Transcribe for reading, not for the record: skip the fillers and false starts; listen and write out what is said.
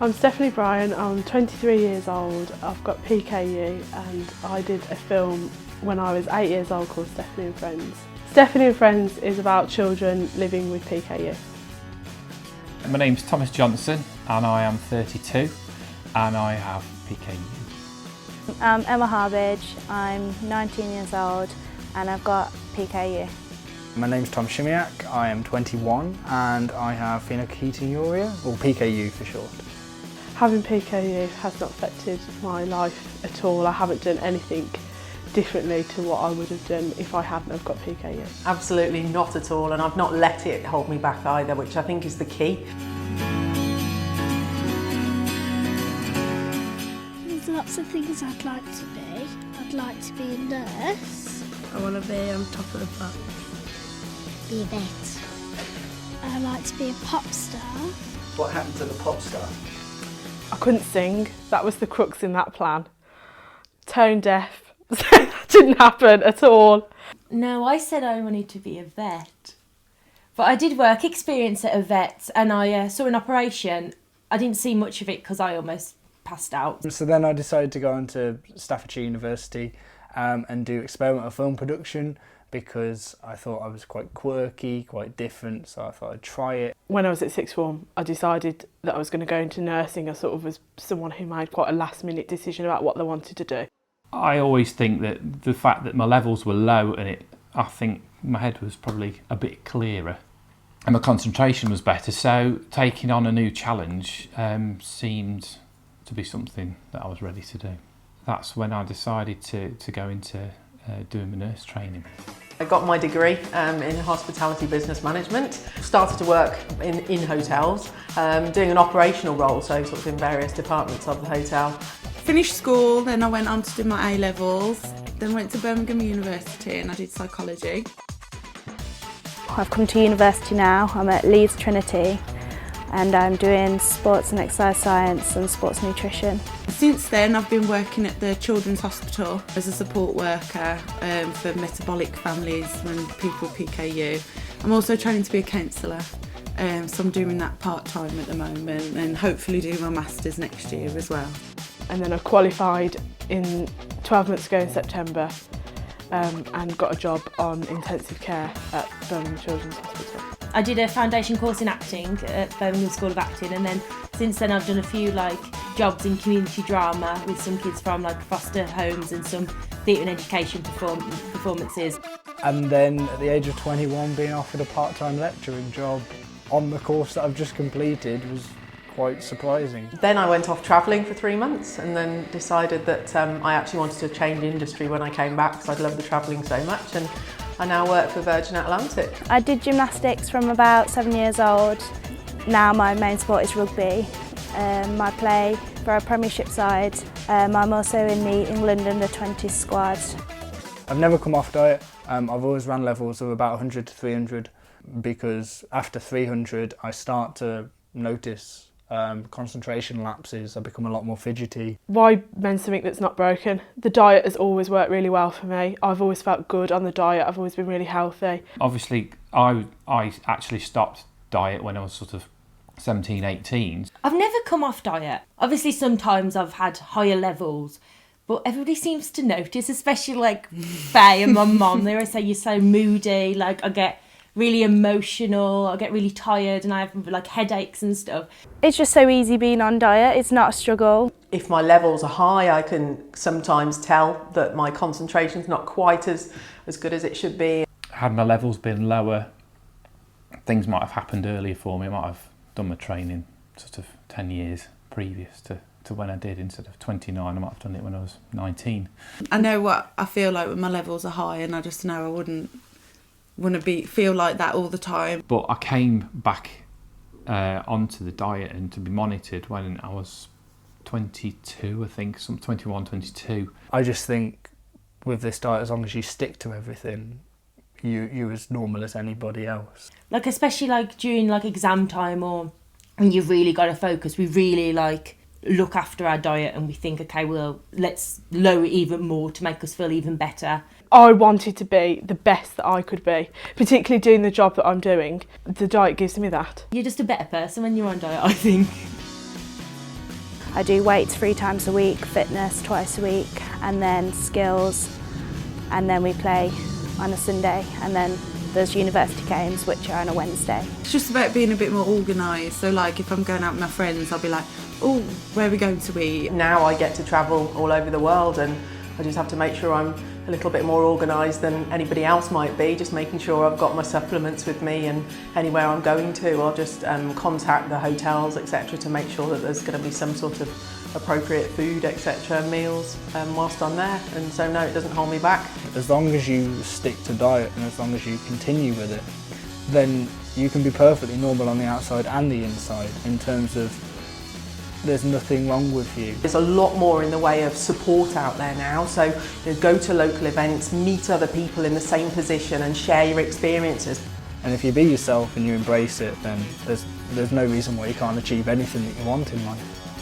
I'm Stephanie Bryan, I'm 23 years old, I've got PKU and I did a film when I was 8 years old called Stephanie and Friends. Stephanie and Friends is about children living with PKU. My name's Thomas Johnson and I am 32 and I have PKU. I'm Emma Harbage, I'm 19 years old and I've got PKU. My name's Tom Shimiak, I am 21 and I have phenylketonuria, or PKU for short. Having PKU has not affected my life at all. I haven't done anything differently to what I would have done if I hadn't have got PKU. Absolutely not at all, and I've not let it hold me back either, which I think is the key. There's lots of things I'd like to be. I'd like to be a nurse. I want to be on top of the pop. Be a vet. I'd like to be a pop star. What happened to the pop star? I couldn't sing, that was the crux in that plan. Tone deaf, that didn't happen at all. No, I said I wanted to be a vet. But I did work experience at a vet and I saw an operation. I didn't see much of it because I almost passed out. So then I decided to go on to Staffordshire University and do experimental film production because I thought I was quite quirky, quite different, so I thought I'd try it. When I was at sixth form, I decided that I was going to go into nursing. I sort of was someone who made quite a last minute decision about what they wanted to do. I always think that the fact that my levels were low and I think my head was probably a bit clearer and my concentration was better, so taking on a new challenge seemed to be something that I was ready to do. That's when I decided to go into doing my nurse training. I got my degree in hospitality business management, started to work in hotels, doing an operational role, so sort of in various departments of the hotel. Finished school, then I went on to do my A-levels, then went to Birmingham University and I did psychology. I've come to university now, I'm at Leeds Trinity and I'm doing sports and exercise science and sports nutrition. Since then I've been working at the Children's Hospital as a support worker for metabolic families and people with PKU. I'm also training to be a counsellor, so I'm doing that part-time at the moment and hopefully doing my Masters next year as well. And then I qualified in 12 months ago in September and got a job on intensive care at Birmingham Children's Hospital. I did a foundation course in acting at Birmingham School of Acting, and then since then I've done a few jobs in community drama with some kids from foster homes and some theatre and education performances. And then at the age of 21 being offered a part-time lecturing job on the course that I've just completed was quite surprising. Then I went off travelling for 3 months and then decided that I actually wanted to change industry when I came back because I'd loved the travelling so much, and I now work for Virgin Atlantic. I did gymnastics from about 7 years old. Now my main sport is rugby. I play for a Premiership side. I'm also in the England under-20 squad. I've never come off diet. I've always ran levels of about 100 to 300 because after 300 I start to notice concentration lapses. I become a lot more fidgety. Why mend something that's not broken? The diet has always worked really well for me. I've always felt good on the diet. I've always been really healthy. Obviously, I actually stopped diet when I was sort of 17, 18. I've never come off diet. Obviously sometimes I've had higher levels, but everybody seems to notice, especially Faye and my mum. They always say you're so moody, I get really emotional, I get really tired and I have headaches and stuff. It's just so easy being on diet, it's not a struggle. If my levels are high, I can sometimes tell that my concentration's not quite as good as it should be. Had my levels been lower, things might have happened earlier for me. I might have done my training sort of 10 years previous to when I did. Instead of 29, I might have done it when I was 19. I know what I feel like when my levels are high and I just know I wouldn't want to feel like that all the time. But I came back onto the diet and to be monitored when I was 22, I think, 21, 22. I just think with this diet, as long as you stick to everything, you're as normal as anybody else. Especially during exam time or when you've really got to focus, we really look after our diet and we think, okay, well, let's lower it even more to make us feel even better. I wanted to be the best that I could be, particularly doing the job that I'm doing. The diet gives me that. You're just a better person when you're on diet, I think. I do weights 3 times a week, fitness twice a week, and then skills, and then we play on a Sunday, and then there's university games which are on a Wednesday. It's just about being a bit more organised. So like if I'm going out with my friends, I'll be like, oh, where are we going to eat? Now I get to travel all over the world, and I just have to make sure I'm a little bit more organised than anybody else might be, just making sure I've got my supplements with me, and anywhere I'm going to I'll just contact the hotels, etc., to make sure that there's going to be some sort of appropriate food, etc., meals whilst I'm there, and so no, it doesn't hold me back. As long as you stick to diet and as long as you continue with it, then you can be perfectly normal on the outside and the inside in terms of there's nothing wrong with you. There's a lot more in the way of support out there now, so go to local events, meet other people in the same position and share your experiences. And if you be yourself and you embrace it, then there's no reason why you can't achieve anything that you want in life.